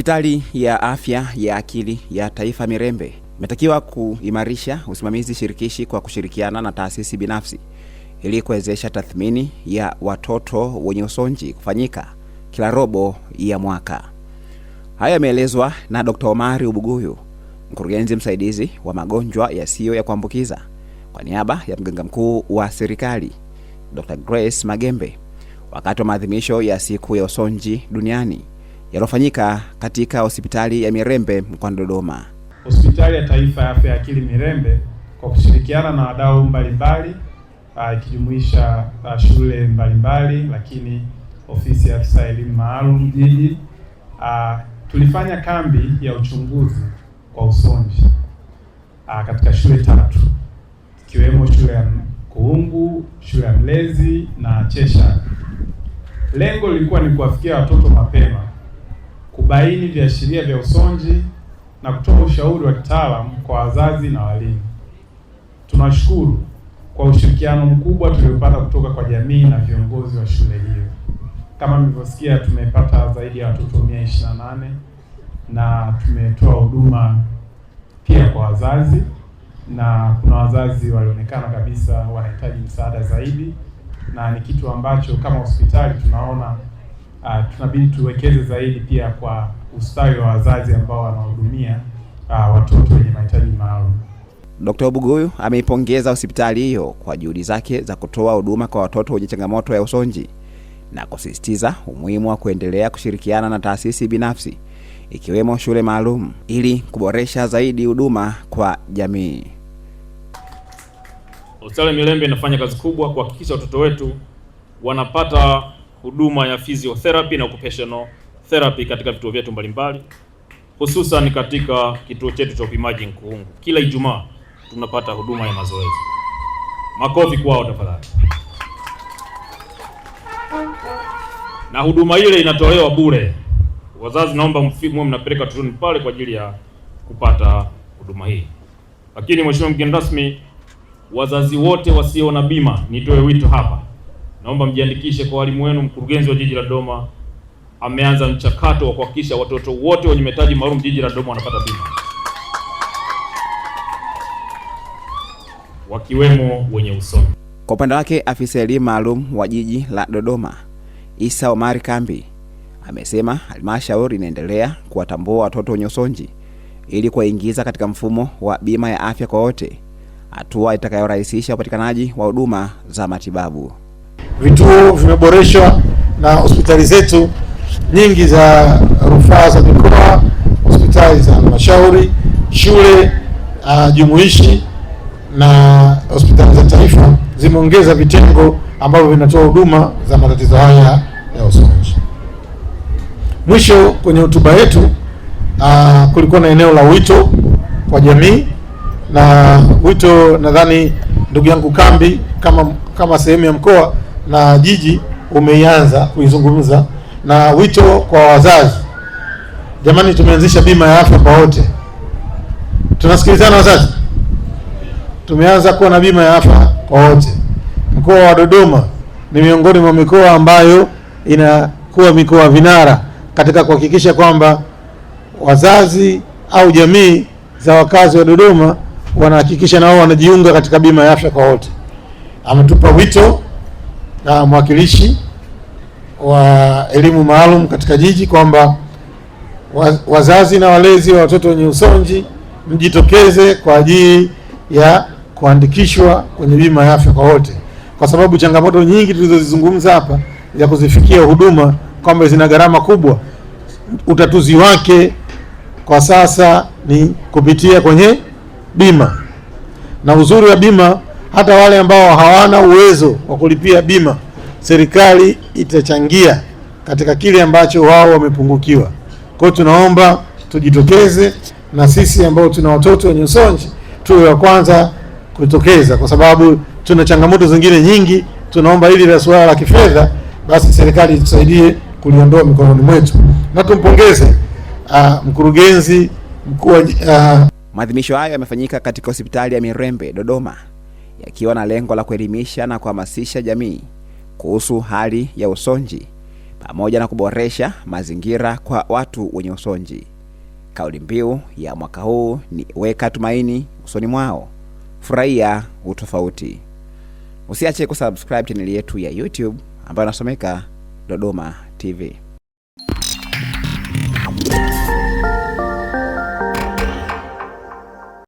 Hospitali ya Afya ya Akili ya Taifa Mirembe imetakiwa kuimarisha usimamizi shirikishi kwa kushirikiana na taasisi binafsi ili kuwezesha tathmini ya watoto wenye usonji kufanyika kila robo ya mwaka. Haya yameelezwa na Dr. Omari Ubuguyu, mkurugenzi msaidizi wa magonjwa yasiyo ya kuambukiza, kwa niaba ya mganga mkuu wa serikali Dr. Grace Magembe wakati wa maadhimisho ya siku ya usonji duniani yalofanyika katika hospitali ya Mirembe mkoani Dodoma. Hospitali ya Taifa ya Afya ya Akili Mirembe kwa kushirikiana na wadau mbalimbali ikijumuisha shule mbalimbali, lakini ofisi ya afisa elimu maalum jiji, tulifanya kambi ya uchunguzi kwa usonji katika shule 3 ikiwemo shule ya Kuungu, shule ya Mlezi na Chesha. Lengo lilikuwa ni kuwafikia watoto mapema, kubaini viashiria vya usonji na kutoa ushauri wa kitaalamu kwa wazazi na walimu. Tunashukuru kwa ushirikiano mkubwa tuliopata kutoka kwa jamii na viongozi wa shule hiyo. Kama mlivyosikia, tumepata zaidi ya watoto 128 na tumetoa huduma pia kwa wazazi, na kuna wazazi walionekana kabisa wanahitaji msaada zaidi, na ni kitu ambacho kama hospitali tunaona tunabidi tuwekeze zaidi pia kwa ustawi wa wazazi ambao wanahudumia watoto wenye mahitaji maalum. Dr. Ubuguyu ameipongeza hospitali hiyo kwa juhudi zake za kutoa huduma kwa watoto wenye changamoto ya usonji na kusisitiza umuhimu wa kuendelea kushirikiana na taasisi binafsi ikiwemo shule maalum ili kuboresha zaidi huduma kwa jamii. Hospitali ya Mirembe inafanya kazi kubwa kuhakikisha watoto wetu wanapata huduma ya physiotherapy na occupational therapy katika vituo vyetu mbalimbali, hususan katika kituo chetu cha upimaji Nkuungu. Kila Ijumaa tunapata huduma ya mazoezi. Makofi kwao tafadhali. Na huduma ile inatolewa bure. Wazazi, naomba mwe mnapeleka watoto pale kwa ajili ya kupata huduma hii. Lakini mheshimiwa mgeni rasmi, wazazi wote wasio na bima, nitoe wito hapa, naomba mjiandikishe kwa walimu wenu. Mkurugenzi wa jiji la Dodoma ameanza mchakato wa kuhakikisha watoto wote wenye mahitaji maalum jiji la Dodoma wanapata bima, wakiwemo wenye usonji. Kwa upande wake, afisa elimu maalum wa jiji la Dodoma Isa Omari Kambi amesema halmashauri inaendelea kuwatambua watoto wenye usonji ili kuwaingiza katika mfumo wa bima ya afya kwa wote, hatua itakayorahisisha upatikanaji wa huduma za matibabu. Vituo vimeboreshwa na hospitali zetu nyingi za rufaa za mikoa, hospitali za halmashauri, shule jumuishi na hospitali za taifa zimeongeza vitengo ambavyo vinatoa huduma za matatizo haya ya usonji. Mwisho, kwenye hotuba yetu kulikuwa na eneo la wito kwa jamii, na wito nadhani ndugu yangu Kambi kama sehemu ya mkoa na jiji umeianza kuizungumza, na wito kwa wazazi. Jamani, tumeanzisha bima ya afya kwa wote. Tunasikilizana wazazi? Tumeanza kuwa na bima ya afya kwa wote. Mkoa wa Dodoma ni miongoni mwa mikoa ambayo inakuwa mikoa vinara katika kuhakikisha kwamba wazazi au jamii za wakazi wa Dodoma wanahakikisha nao wanajiunga katika bima ya afya kwa wote. Ametupa wito na mwakilishi wa elimu maalum katika jiji kwamba wazazi na walezi wa watoto wenye usonji mjitokeze kwa ajili ya kuandikishwa kwenye bima ya afya kwa wote, kwa sababu changamoto nyingi tulizozizungumza hapa za kuzifikia huduma kwamba zina gharama kubwa, utatuzi wake kwa sasa ni kupitia kwenye bima. Na uzuri wa bima, hata wale ambao hawana uwezo wa kulipia bima, serikali itachangia katika kile ambacho wao wamepungukiwa. Kwa hiyo tunaomba tujitokeze, na sisi ambao tuna watoto wenye usonji tuwe wa kwanza kutokeza, kwa sababu tuna changamoto zingine nyingi. Tunaomba hili la swala la kifedha basi serikali itusaidie kuliondoa mikononi mwetu, na tumpongeze mkurugenzi mkuu. Maadhimisho hayo yamefanyika katika hospitali ya Mirembe Dodoma, yakiwa na lengo la kuelimisha na kuhamasisha jamii kuhusu hali ya usonji pamoja na kuboresha mazingira kwa watu wenye usonji. Kauli mbiu ya mwaka huu ni weka tumaini usoni mwao, furahia utofauti. Usiache kusubscribe channel yetu ya YouTube ambayo inasomeka Dodoma TV.